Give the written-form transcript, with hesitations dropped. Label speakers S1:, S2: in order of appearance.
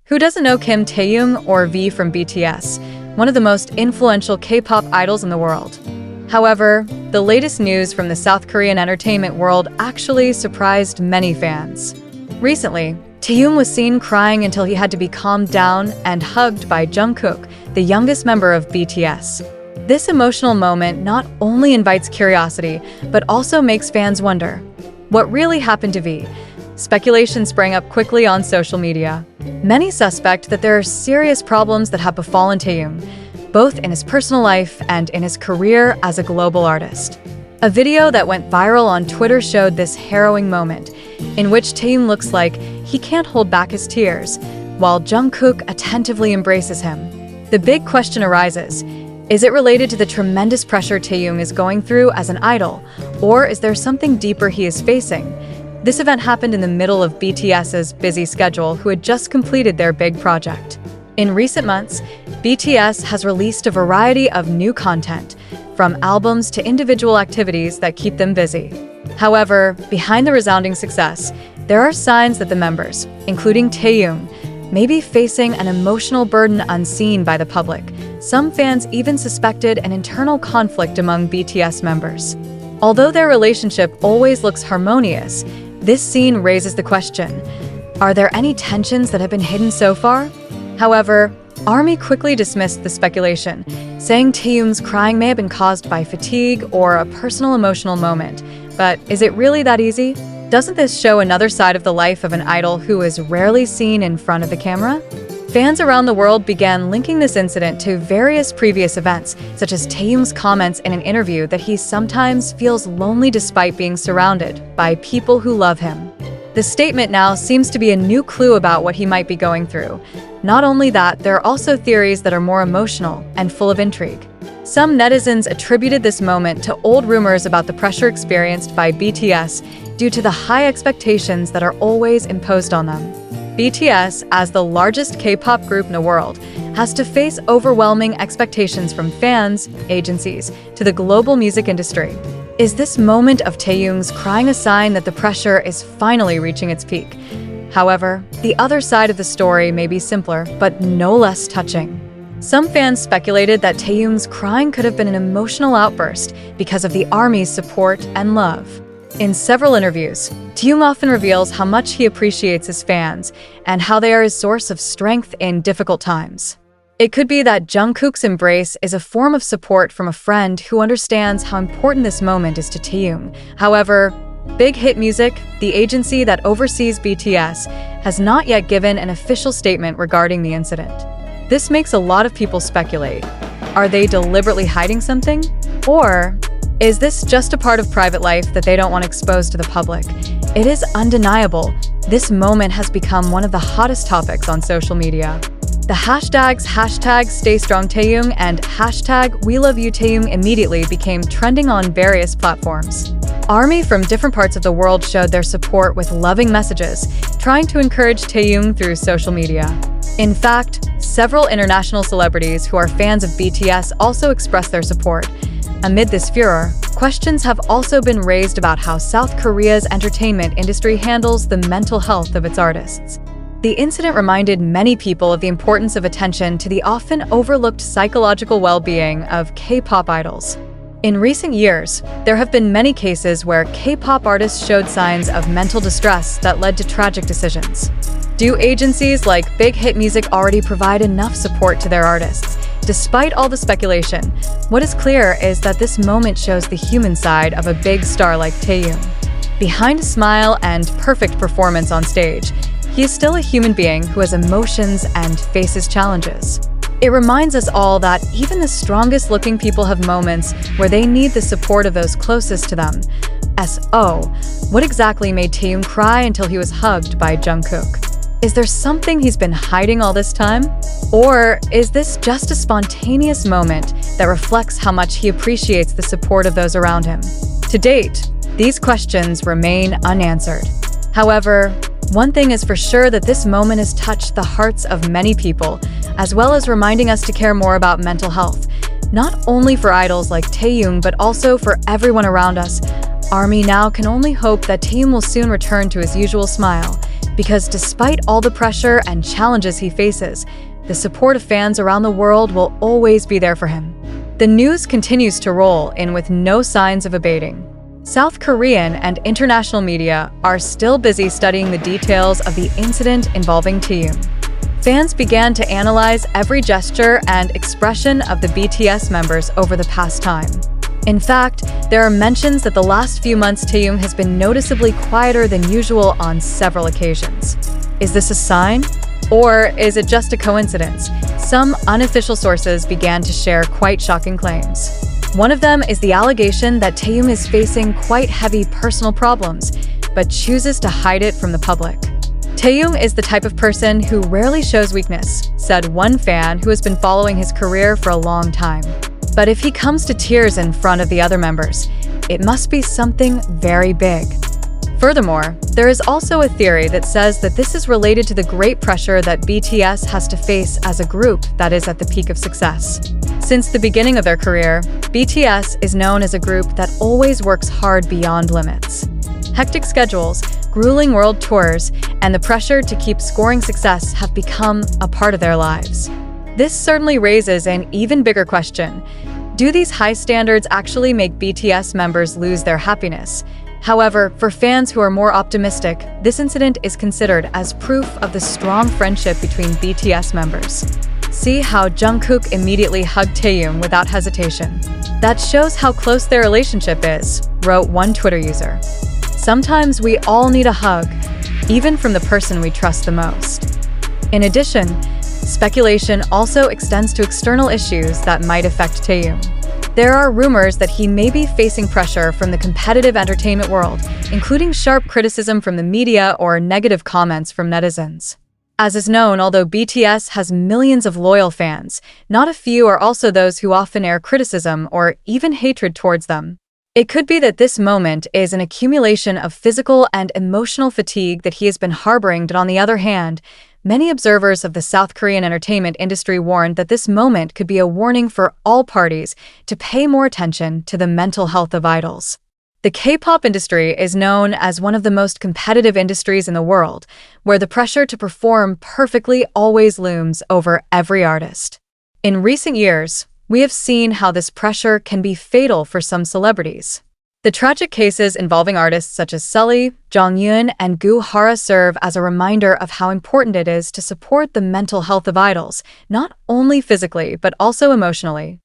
S1: Who doesn't know Kim Taehyung or V from BTS, one of the most influential K-pop idols in the world? However, the latest news from the South Korean entertainment world actually surprised many fans. Recently, Taehyung was seen crying until he had to be calmed down and hugged by Jungkook, the youngest member of BTS. This emotional moment not only invites curiosity, but also makes fans wonder, what really happened to V? Speculation sprang up quickly on social media. Many suspect that there are serious problems that have befallen Taehyung, both in his personal life and in his career as a global artist. A video that went viral on Twitter showed this harrowing moment, in which Taehyung looks like he can't hold back his tears, while Jungkook attentively embraces him. The big question arises, is it related to the tremendous pressure Taehyung is going through as an idol, or is there something deeper he is facing? This event happened in the middle of BTS's busy schedule, who had just completed their big project. In recent months, BTS has released a variety of new content, from albums to individual activities that keep them busy. However, behind the resounding success, there are signs that the members, including Taehyung, may be facing an emotional burden unseen by the public. Some fans even suspected an internal conflict among BTS members. Although their relationship always looks harmonious, this scene raises the question, are there any tensions that have been hidden so far? However, ARMY quickly dismissed the speculation, saying Taehyung's crying may have been caused by fatigue or a personal emotional moment. But is it really that easy? Doesn't this show another side of the life of an idol who is rarely seen in front of the camera? Fans around the world began linking this incident to various previous events, such as Taehyung's comments in an interview that he sometimes feels lonely despite being surrounded by people who love him. The statement now seems to be a new clue about what he might be going through. Not only that, there are also theories that are more emotional and full of intrigue. Some netizens attributed this moment to old rumors about the pressure experienced by BTS due to the high expectations that are always imposed on them. BTS, as the largest K-pop group in the world, has to face overwhelming expectations from fans, agencies, to the global music industry. Is this moment of Taehyung's crying a sign that the pressure is finally reaching its peak? However, the other side of the story may be simpler, but no less touching. Some fans speculated that Taehyung's crying could have been an emotional outburst because of the ARMY's support and love. In several interviews, Taehyung often reveals how much he appreciates his fans and how they are his source of strength in difficult times. It could be that Jungkook's embrace is a form of support from a friend who understands how important this moment is to Taehyung. However, Big Hit Music, the agency that oversees BTS, has not yet given an official statement regarding the incident. This makes a lot of people speculate. Are they deliberately hiding something? Or is this just a part of private life that they don't want exposed to the public? It is undeniable, this moment has become one of the hottest topics on social media. The hashtags #StayStrongTaehyung and #WeLoveYouTaehyung immediately became trending on various platforms. ARMY from different parts of the world showed their support with loving messages, trying to encourage Taehyung through social media. In fact, several international celebrities who are fans of BTS also expressed their support. Amid this furor, questions have also been raised about how South Korea's entertainment industry handles the mental health of its artists. The incident reminded many people of the importance of attention to the often overlooked psychological well-being of K-pop idols. In recent years, there have been many cases where K-pop artists showed signs of mental distress that led to tragic decisions. Do agencies like Big Hit Music already provide enough support to their artists? Despite all the speculation, what is clear is that this moment shows the human side of a big star like Taehyung. Behind a smile and perfect performance on stage, he is still a human being who has emotions and faces challenges. It reminds us all that even the strongest-looking people have moments where they need the support of those closest to them. So, what exactly made Taehyung cry until he was hugged by Jungkook? Is there something he's been hiding all this time? Or is this just a spontaneous moment that reflects how much he appreciates the support of those around him? To date, these questions remain unanswered. However, one thing is for sure, that this moment has touched the hearts of many people, as well as reminding us to care more about mental health, not only for idols like Taehyung, but also for everyone around us. ARMY now can only hope that Taehyung will soon return to his usual smile, because despite all the pressure and challenges he faces, the support of fans around the world will always be there for him. The news continues to roll in with no signs of abating. South Korean and international media are still busy studying the details of the incident involving Taehyung. Fans began to analyze every gesture and expression of the BTS members over the past time. In fact, there are mentions that the last few months Taehyung has been noticeably quieter than usual on several occasions. Is this a sign? Or is it just a coincidence? Some unofficial sources began to share quite shocking claims. One of them is the allegation that Taehyung is facing quite heavy personal problems, but chooses to hide it from the public. Taehyung is the type of person who rarely shows weakness, said one fan who has been following his career for a long time. But if he comes to tears in front of the other members, it must be something very big. Furthermore, there is also a theory that says that this is related to the great pressure that BTS has to face as a group that is at the peak of success. Since the beginning of their career, BTS is known as a group that always works hard beyond limits. Hectic schedules, grueling world tours, and the pressure to keep scoring success have become a part of their lives. This certainly raises an even bigger question. Do these high standards actually make BTS members lose their happiness? However, for fans who are more optimistic, this incident is considered as proof of the strong friendship between BTS members. See how Jungkook immediately hugged Taehyung without hesitation. That shows how close their relationship is, wrote one Twitter user. Sometimes we all need a hug, even from the person we trust the most. In addition, speculation also extends to external issues that might affect Taehyung. There are rumors that he may be facing pressure from the competitive entertainment world, including sharp criticism from the media or negative comments from netizens. As is known, although BTS has millions of loyal fans, not a few are also those who often air criticism or even hatred towards them. It could be that this moment is an accumulation of physical and emotional fatigue that he has been harboring, but on the other hand, many observers of the South Korean entertainment industry warned that this moment could be a warning for all parties to pay more attention to the mental health of idols. The K-pop industry is known as one of the most competitive industries in the world, where the pressure to perform perfectly always looms over every artist. In recent years, we have seen how this pressure can be fatal for some celebrities. The tragic cases involving artists such as Sully, Jonghyun, and Gu Hara serve as a reminder of how important it is to support the mental health of idols, not only physically but also emotionally.